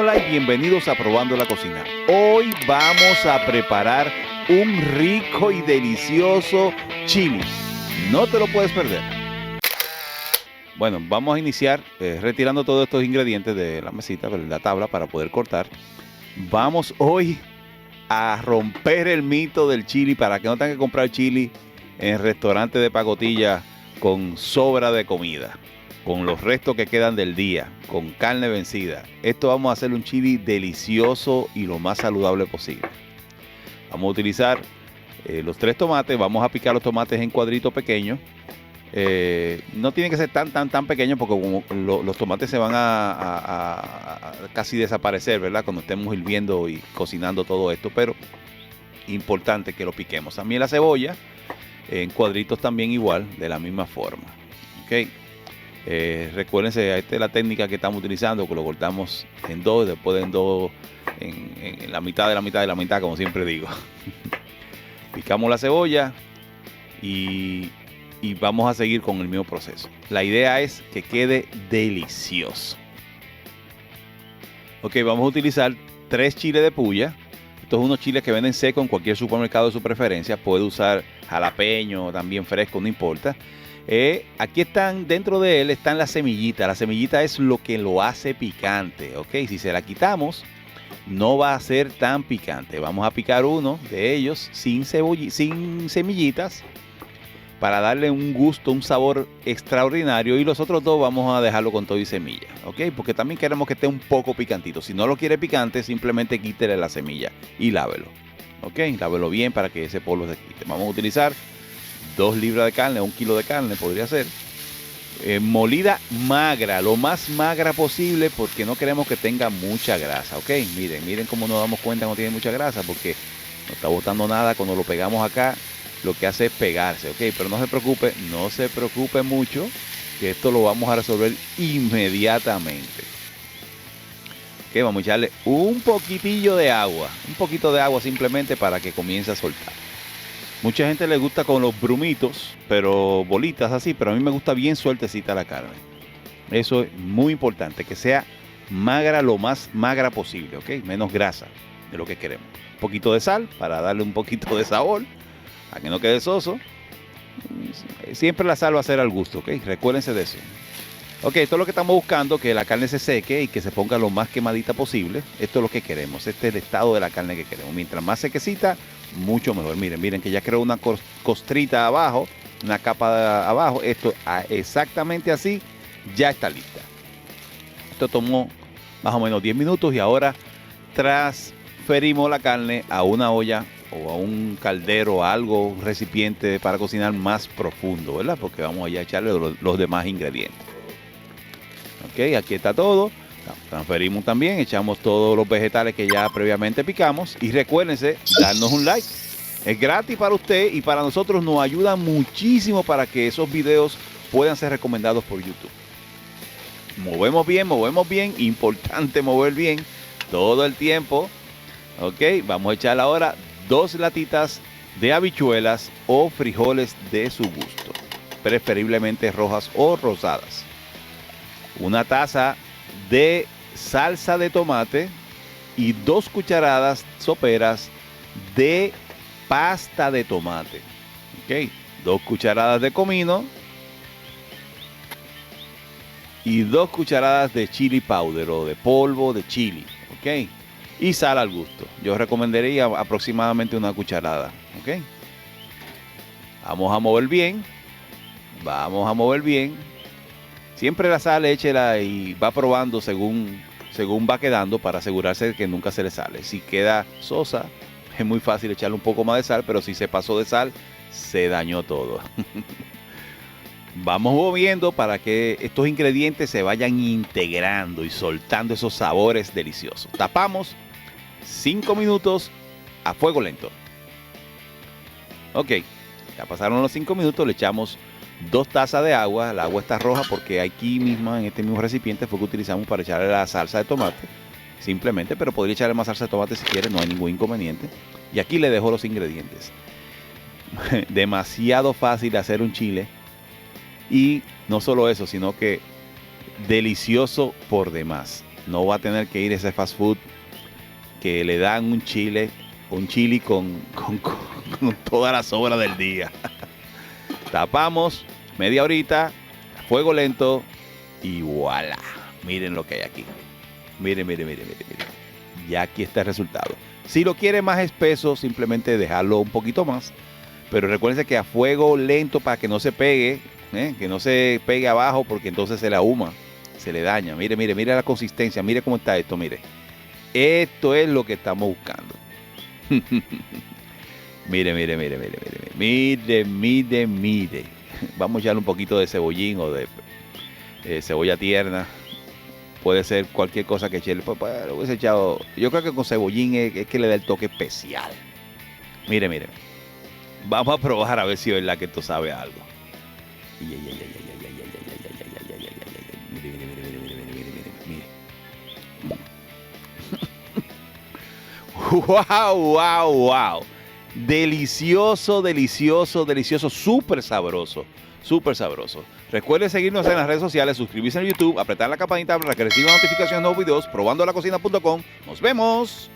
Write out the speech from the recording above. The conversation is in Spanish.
Hola y bienvenidos a Probando la Cocina. Hoy vamos a preparar un rico y delicioso chili. No te lo puedes perder. Bueno, vamos a iniciar retirando todos estos ingredientes de la mesita, de la tabla para poder cortar. Vamos hoy a romper el mito del chili para que no tengan que comprar chili en restaurantes de pacotilla con sobra de comida, con los restos que quedan del día, con carne vencida. Esto vamos a hacer un chili delicioso y lo más saludable posible. Vamos a utilizar los 3 tomates. Vamos a picar los tomates en cuadritos pequeños. No tienen que ser tan pequeños porque como los tomates se van a casi desaparecer, ¿verdad? Cuando estemos hirviendo y cocinando todo esto, pero importante que lo piquemos. También la cebolla en cuadritos también igual, de la misma forma. ¿Ok? Recuérdense, esta es la técnica que estamos utilizando, que lo cortamos en 2, después en 2, en la mitad de la mitad de la mitad, como siempre digo. Picamos la cebolla y vamos a seguir con el mismo proceso. La idea es que quede delicioso. Ok, vamos a utilizar 3 chiles de puya. Estos son unos chiles que venden secos en cualquier supermercado de su preferencia. Puede usar jalapeño, también fresco, no importa. Aquí están, dentro de él están las semillitas. La semillita es lo que lo hace picante, ¿ok? Si se la quitamos, no va a ser tan picante. Vamos a picar uno de ellos sin semillitas para darle un gusto, un sabor extraordinario. Y los otros 2 vamos a dejarlo con todo y semilla, ¿ok? Porque también queremos que esté un poco picantito. Si no lo quiere picante, simplemente quítele la semilla y lávelo, ¿ok? Lávelo bien para que ese polvo se quite. Vamos a utilizar 2 libras de carne, 1 kilo de carne podría ser. Molida magra, lo más magra posible, porque no queremos que tenga mucha grasa, ¿ok? Miren cómo nos damos cuenta que no tiene mucha grasa, porque no está botando nada. Cuando lo pegamos acá, lo que hace es pegarse, ¿ok? Pero no se preocupe mucho, que esto lo vamos a resolver inmediatamente. Ok, vamos a echarle un poquito de agua simplemente para que comience a soltar. Mucha gente le gusta con los brumitos, pero bolitas así, pero a mí me gusta bien sueltecita la carne. Eso es muy importante, que sea magra, lo más magra posible, ¿ok? Menos grasa de lo que queremos. Un poquito de sal para darle un poquito de sabor, para que no quede soso. Siempre la sal va a ser al gusto, ¿ok? Recuérdense de eso. Ok, esto es lo que estamos buscando, que la carne se seque y que se ponga lo más quemadita posible. Esto es lo que queremos, este es el estado de la carne que queremos. Mientras más sequecita, mucho mejor. Miren que ya creó una costrita abajo, una capa abajo. Esto exactamente así, ya está lista. Esto tomó más o menos 10 minutos y ahora transferimos la carne a una olla o a un caldero, a algo, un recipiente para cocinar más profundo, ¿verdad? Porque vamos a echarle los demás ingredientes. Ok, aquí está todo. Transferimos también, echamos todos los vegetales que ya previamente picamos. Y recuérdense, darnos un like. Es gratis para usted y para nosotros nos ayuda muchísimo para que esos videos puedan ser recomendados por YouTube. Movemos bien. Importante mover bien todo el tiempo. Ok, vamos a echar ahora 2 latitas de habichuelas o frijoles de su gusto. Preferiblemente rojas o rosadas. 1 taza de salsa de tomate y 2 cucharadas soperas de pasta de tomate. Ok, 2 cucharadas de comino y 2 cucharadas de chili powder o de polvo de chili. Ok, y sal al gusto. Yo recomendaría aproximadamente 1 cucharada. Ok, vamos a mover bien. Siempre la sal, échela y va probando según va quedando para asegurarse de que nunca se le sale. Si queda sosa, es muy fácil echarle un poco más de sal, pero si se pasó de sal, se dañó todo. Vamos moviendo para que estos ingredientes se vayan integrando y soltando esos sabores deliciosos. Tapamos 5 minutos a fuego lento. Ok, ya pasaron los 5 minutos, le echamos 2 tazas de agua. El agua está roja porque aquí mismo, en este mismo recipiente, fue que utilizamos para echarle la salsa de tomate. Simplemente, pero podría echarle más salsa de tomate si quiere, no hay ningún inconveniente. Y aquí le dejo los ingredientes. Demasiado fácil hacer un chile. Y no solo eso, sino que delicioso por demás. No va a tener que ir a ese fast food que le dan un chili con toda la sobra del día. Tapamos media horita, fuego lento y voilà. Miren lo que hay aquí. Miren. Ya aquí está el resultado. Si lo quiere más espeso, simplemente dejarlo un poquito más. Pero recuérdense que a fuego lento para que no se pegue, que no se pegue abajo porque entonces se le ahuma, se le daña. Mire la consistencia, mire cómo está esto, mire. Esto es lo que estamos buscando. Mire. Vamos a echarle un poquito de cebollín o de cebolla tierna. Puede ser cualquier cosa que echarle. Lo hubiese echado. Yo creo que con cebollín es que le da el toque especial. Mire. Vamos a probar a ver si es verdad que esto sabe a algo. Mire. Wow. Delicioso, súper sabroso. Recuerden seguirnos en las redes sociales, suscribirse en YouTube, apretar la campanita para que reciban notificaciones de nuevos videos, probandolacocina.com. Nos vemos.